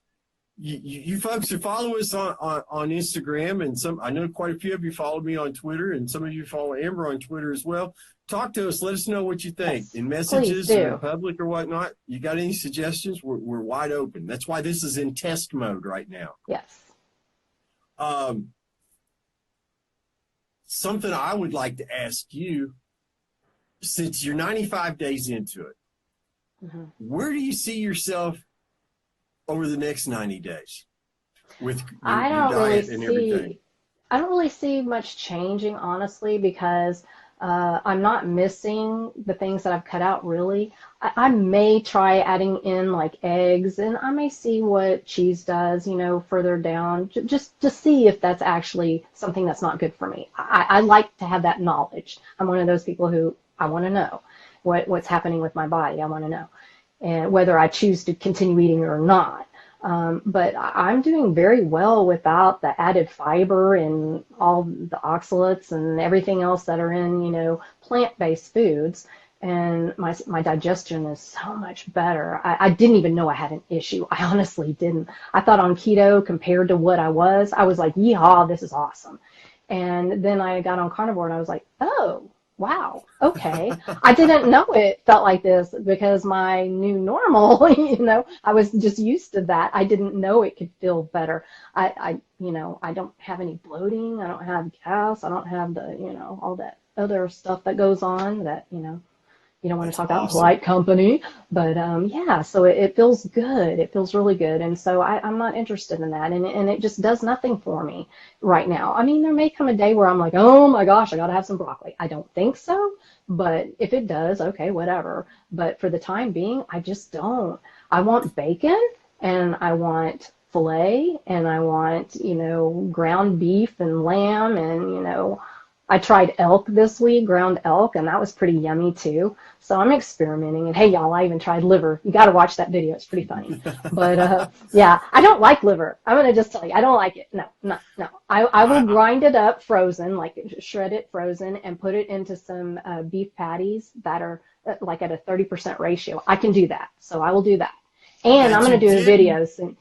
You folks who follow us on Instagram, and I know quite a few of you follow me on Twitter, and some of you follow Amber on Twitter as well. Talk to us. Let us know what you think. Yes, in messages or in public or whatnot. You got any suggestions? We're wide open. That's why this is in test mode right now. Yes. Something I would like to ask you, since you're 95 days into it, where do you see yourself over the next 90 days with your diet and everything? I don't really see much changing, honestly, because I'm not missing the things that I've cut out, really. I may try adding in like eggs, and I may see what cheese does, further down, just to see if that's actually something that's not good for me. I like to have that knowledge. I'm one of those people who I want to know what's happening with my body. I want to know, and whether I choose to continue eating or not. But I'm doing very well without the added fiber and all the oxalates and everything else that are in, plant-based foods. And my digestion is so much better. I didn't even know I had an issue. I honestly didn't. I thought on keto compared to what I was like, yeehaw, this is awesome. And then I got on carnivore and I was like, oh, wow, okay. I didn't know it felt like this because my new normal, I was just used to that. I didn't know it could feel better. I don't have any bloating. I don't have gas. I don't have the, all that other stuff that goes on that, you don't want to talk about polite company, but yeah, so it feels good. It feels really good. And so I'm not interested in that. And it just does nothing for me right now. I mean, there may come a day where I'm like, oh my gosh, I got to have some broccoli. I don't think so, but if it does, okay, whatever. But for the time being, I just don't. I want bacon and I want filet, and I want, ground beef and lamb, and, I tried elk this week, ground elk, and that was pretty yummy too. So I'm experimenting. And hey, y'all, I even tried liver. You got to watch that video. It's pretty funny. But yeah, I don't like liver. I'm going to just tell you, I don't like it. No, no, no. I will grind it up frozen, like shred it frozen, and put it into some beef patties that are like at a 30% ratio. I can do that. So I will do that. And I'm going to do the videos.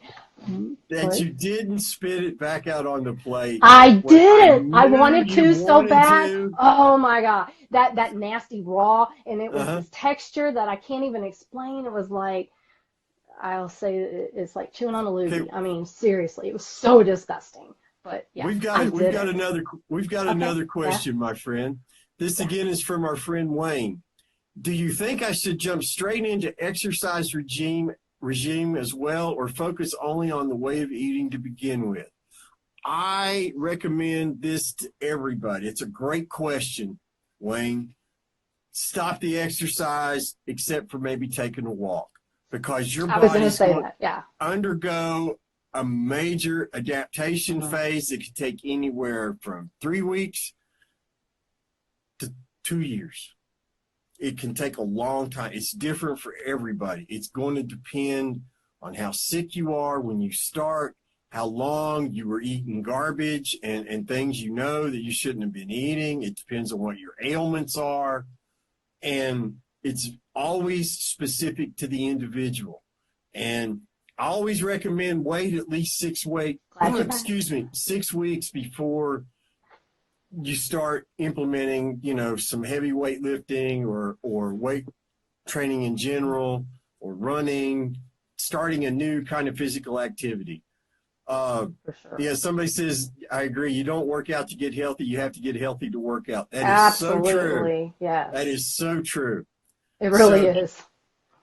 That you didn't spit it back out on the plate. I didn't. I wanted to so bad. Oh my God. That nasty raw, and it was this texture that I can't even explain. It was like, I'll say it's like chewing on a loogie. Okay. I mean, seriously, it was so disgusting. But yeah, we've got another question, my friend. This again is from our friend Wayne. Do you think I should jump straight into exercise regime as well, or focus only on the way of eating to begin with? I recommend this to everybody. It's a great question, Wayne. Stop the exercise except for maybe taking a walk, because your body is going to undergo a major adaptation phase that could take anywhere from 3 weeks to 2 years. It can take a long time. It's different for everybody. It's going to depend on how sick you are when you start, how long you were eating garbage and things that you shouldn't have been eating. It depends on what your ailments are. And it's always specific to the individual. And I always recommend wait at least 6 weeks before you start implementing, some heavy weightlifting or weight training in general, or running, starting a new kind of physical activity. For sure. Yeah, somebody says, I agree, you don't work out to get healthy, you have to get healthy to work out. That is so true. Yes. That is so true. It really is.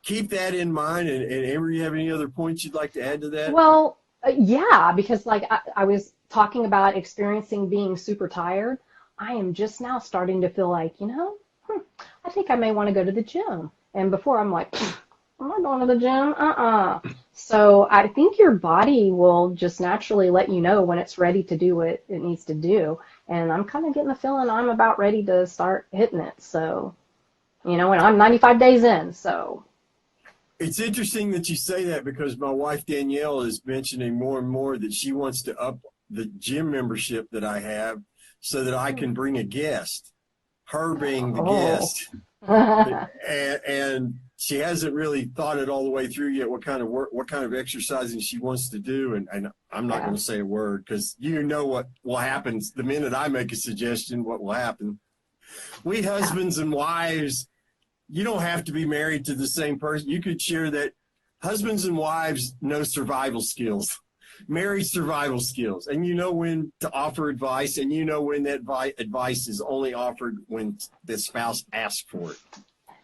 Keep that in mind. And Amber, you have any other points you'd like to add to that? Well, yeah, because like I was talking about experiencing being super tired. I am just now starting to feel like, I think I may want to go to the gym. And before I'm like, I'm not going to the gym. So I think your body will just naturally let you know when it's ready to do what it needs to do. And I'm kind of getting the feeling I'm about ready to start hitting it. So, and I'm 95 days in, so. It's interesting that you say that, because my wife Danielle is mentioning more and more that she wants to up the gym membership that I have so that I can bring a guest, her being the guest. and she hasn't really thought it all the way through yet, what kind of exercising she wants to do. And I'm not going to say a word, because what will happen the minute I make a suggestion, what will happen. We husbands and wives, you don't have to be married to the same person. You could share that. Husbands and wives know survival skills, married survival skills, and you know when to offer advice, and you know when that advice is only offered when the spouse asks for it.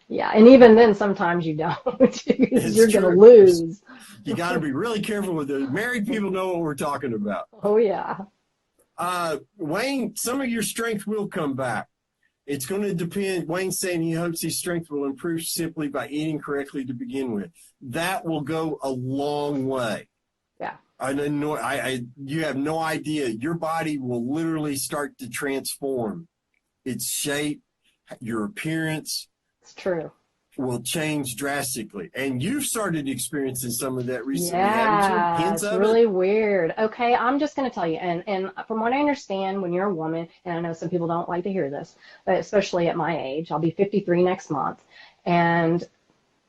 Yeah, and even then, sometimes you don't. You're going to lose. You got to be really careful with it. Married people know what we're talking about. Oh, yeah. Wayne, some of your strength will come back. It's going to depend. Wayne's saying he hopes his strength will improve simply by eating correctly to begin with. That will go a long way. Yeah. You have no idea. Your body will literally start to transform. Its shape, your appearance. It's true. Will change drastically. And you've started experiencing some of that recently, yeah, haven't you? It's really weird. Okay, I'm just going to tell you, and from what I understand, when you're a woman, and I know some people don't like to hear this, but especially at my age, I'll be 53 next month, and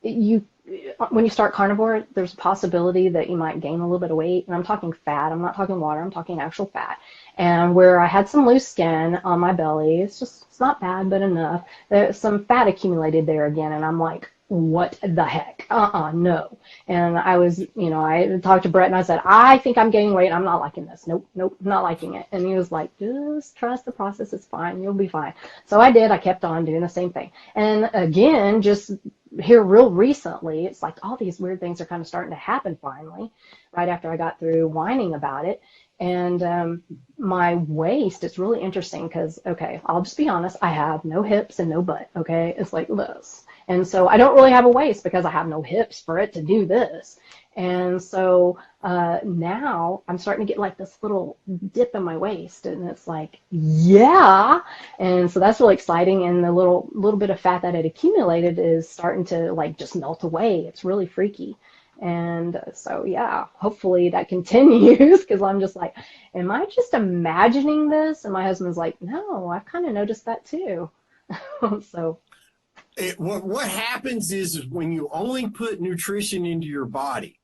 when you start carnivore, there's a possibility that you might gain a little bit of weight, and I'm talking fat, I'm not talking water, I'm talking actual fat. And where I had some loose skin on my belly, it's not bad, but enough. There's some fat accumulated there again, and I'm like, what the heck? No. And I was, I talked to Brett, and I said, I think I'm gaining weight. I'm not liking this. Nope, not liking it. And he was like, just trust the process. It's fine. You'll be fine. So I did. I kept on doing the same thing. And again, just here real recently, it's like all these weird things are kind of starting to happen finally, right after I got through whining about it. And my waist, it's really interesting because, okay, I'll just be honest, I have no hips and no butt, okay? It's like this. And so I don't really have a waist because I have no hips for it to do this. And so now I'm starting to get like this little dip in my waist, and it's like, yeah. And so that's really exciting. And the little bit of fat that had accumulated is starting to like just melt away. It's really freaky. And so, yeah, hopefully that continues because I'm just like, am I just imagining this? And my husband's like, no, I've kind of noticed that too. So, What happens is when you only put nutrition into your body,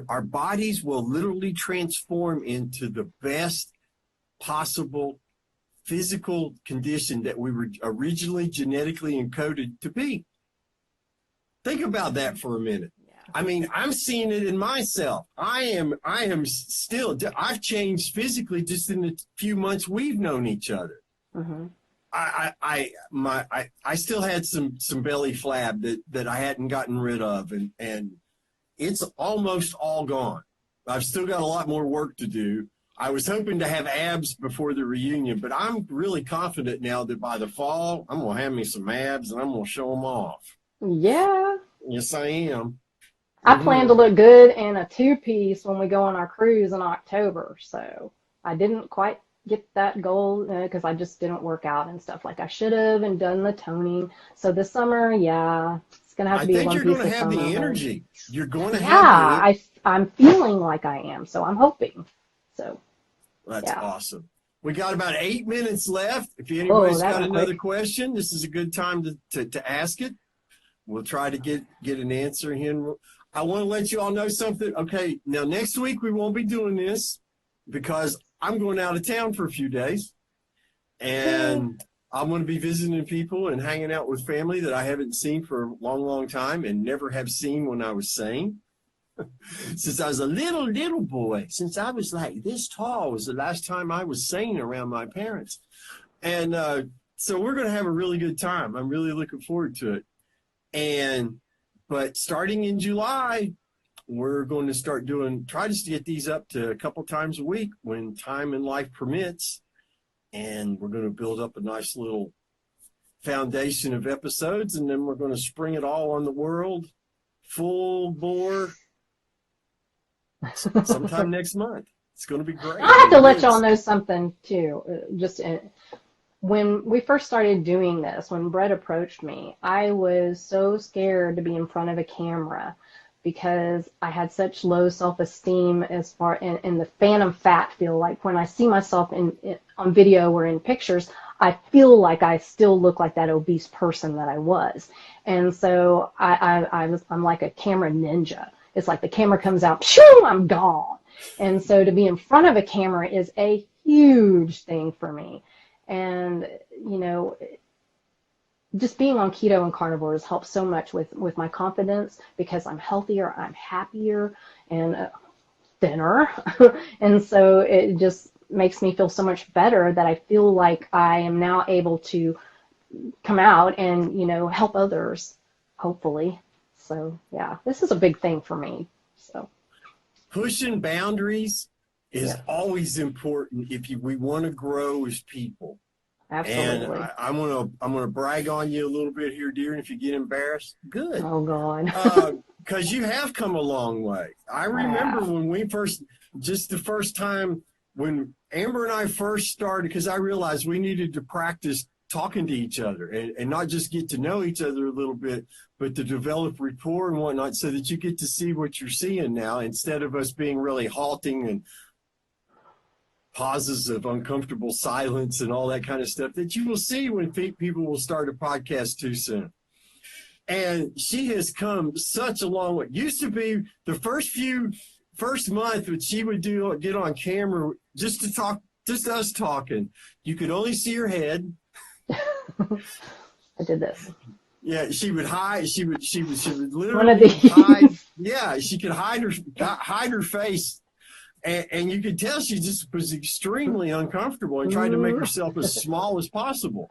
our bodies will literally transform into the best possible physical condition that we were originally genetically encoded to be. Think about that for a minute. I mean, I'm seeing it in myself. I've changed physically just in the few months we've known each other. mm-hmm. I still had some belly flab that I hadn't gotten rid of, and it's almost all gone. I've still got a lot more work to do. I was hoping to have abs before the reunion, but I'm really confident now that by the fall, I'm going to have me some abs and I'm going to show them off. Yeah. Yes, I am. I plan to look good in a two-piece when we go on our cruise in October. So I didn't quite get that goal because I just didn't work out and stuff like I should have and done the toning. So this summer, yeah, it's going to have to be one piece. I think you're going to have the energy. You're going to have the energy. Yeah, I'm feeling like I am. So I'm hoping. So that's awesome. We got about 8 minutes left. If anybody's got another question, this is a good time to ask it. We'll try to get an answer in. I want to let you all know something. Okay, now next week we won't be doing this because I'm going out of town for a few days. And I'm going to be visiting people and hanging out with family that I haven't seen for a long, long time and never have seen when I was sane. Since I was a little boy, since I was like this tall was the last time I was sane around my parents. And so we're going to have a really good time. I'm really looking forward to it. But starting in July, we're going to try to get these up to a couple times a week when time and life permits. And we're going to build up a nice little foundation of episodes, and then we're going to spring it all on the world full bore sometime next month. It's going to be great. I have to let y'all know something too. When we first started doing this, when Brett approached me, I was so scared to be in front of a camera because I had such low self-esteem as far in the phantom fat feel. Like when I see myself on video or in pictures, I feel like I still look like that obese person that I was. And so I'm like a camera ninja. It's like the camera comes out, shoo, I'm gone. And so to be in front of a camera is a huge thing for me. And, just being on keto and carnivore has helped so much with my confidence because I'm healthier, I'm happier, and thinner. And so it just makes me feel so much better that I feel like I am now able to come out and, help others, hopefully. So, yeah, this is a big thing for me. So pushing boundaries is always important if we want to grow as people. Absolutely. And I'm gonna brag on you a little bit here, dear. And if you get embarrassed, good. Oh God. Because you have come a long way. I remember when the first time when Amber and I first started, because I realized we needed to practice talking to each other and not just get to know each other a little bit, but to develop rapport and whatnot, so that you get to see what you're seeing now instead of us being really halting and pauses of uncomfortable silence and all that kind of stuff that you will see when people will start a podcast too soon. And she has come such a long way. Used to be the first month that she would get on camera just to talk, just us talking. You could only see her head. I did this. Yeah, she would hide. She would literally hide. Yeah, she could hide her face. And you could tell she just was extremely uncomfortable and tried to make herself as small as possible.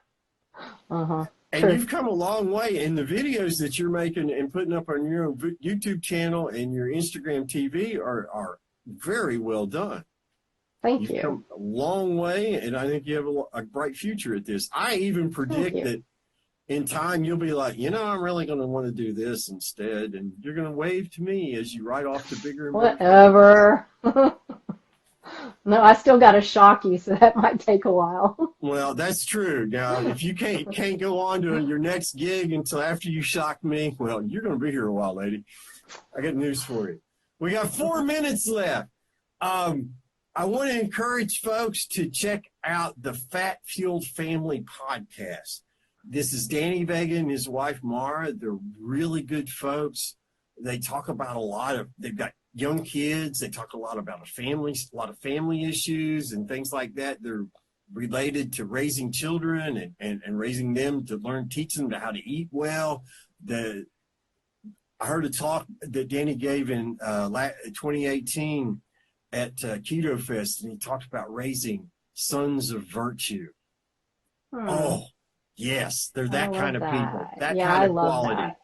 Uh-huh. And True. you've come a long way. And the videos that you're making and putting up on your own YouTube channel and your Instagram TV are very well done. You've come a long way, and I think you have a bright future at this. I even predict that in time, you'll be like, I'm really going to want to do this instead. And you're going to wave to me as you ride off to bigger and better. Whatever. No, I still got to shock you, so that might take a while. Well, that's true. Now, if you can't go on to your next gig until after you shock me, well, you're going to be here a while, lady. I got news for you. We got 4 minutes left. I want to encourage folks to check out the Fat Fueled Family podcast. This is Danny Vega and his wife, Mara. They're really good folks. They talk about they've got young kids. They talk a lot about a lot of family issues and things like that. They're related to raising children and raising them to teach them how to eat well. I heard a talk that Danny gave in 2018 at Keto Fest, and he talked about raising sons of virtue. Oh, yes, they're that kind of people, that kind of quality. That.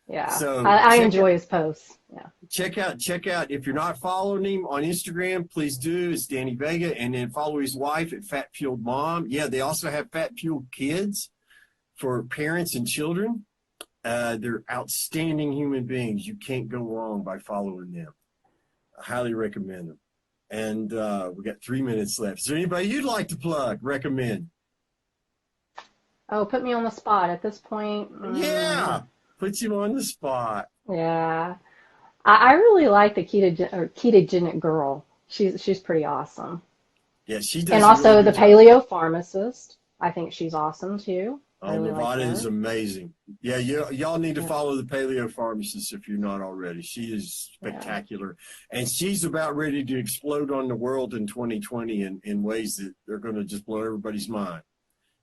Yeah, so I enjoy his posts. Yeah. Check out. If you're not following him on Instagram, please do. It's Danny Vega, and then follow his wife at Fat Fueled Mom. Yeah, they also have Fat Fueled Kids for parents and children. They're outstanding human beings. You can't go wrong by following them. I highly recommend them. And we got 3 minutes left. Is there anybody you'd like to plug, recommend? Oh, put me on the spot at this point. Yeah, puts you on the spot. Yeah, I really like the ketogenic girl. She's pretty awesome. Yeah, she does. And also the paleo pharmacist. I think she's awesome too. Oh, Nevada is amazing. Yeah, y'all need to follow the paleo pharmacist if you're not already. She is spectacular. Yeah. And she's about ready to explode on the world in 2020 in ways that they're going to just blow everybody's mind.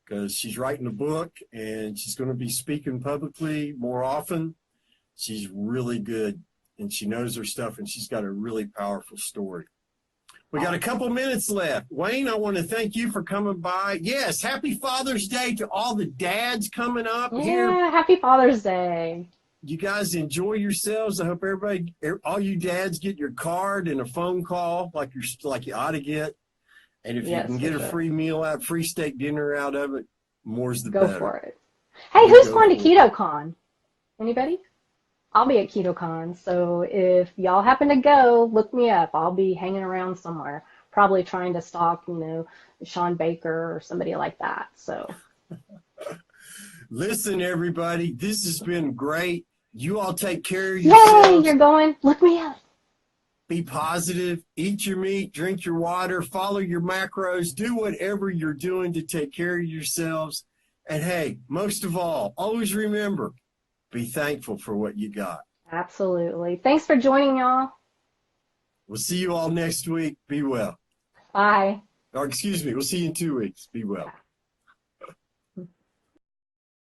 Because she's writing a book and she's going to be speaking publicly more often. She's really good and she knows her stuff and she's got a really powerful story. We got a couple minutes left. Wayne, I want to thank you for coming by. Yes, happy Father's Day to all the dads coming up here. Yeah, happy Father's Day. You guys enjoy yourselves. I hope all you dads get your card and a phone call like you ought to get. And if you can get a free meal out, free steak dinner out of it, more's the better. Go for it. Hey, who's going to KetoCon? Anybody? I'll be at KetoCon, so if y'all happen to go, look me up. I'll be hanging around somewhere, probably trying to stalk, Sean Baker or somebody like that. So, listen, everybody, this has been great. You all take care of yourselves. Yay, you're going. Look me up. Be positive. Eat your meat. Drink your water. Follow your macros. Do whatever you're doing to take care of yourselves. And hey, most of all, always remember. Be thankful for what you got. Absolutely. Thanks for joining, y'all. We'll see you all next week. Be well. Bye. Or excuse me, we'll see you in 2 weeks. Be well.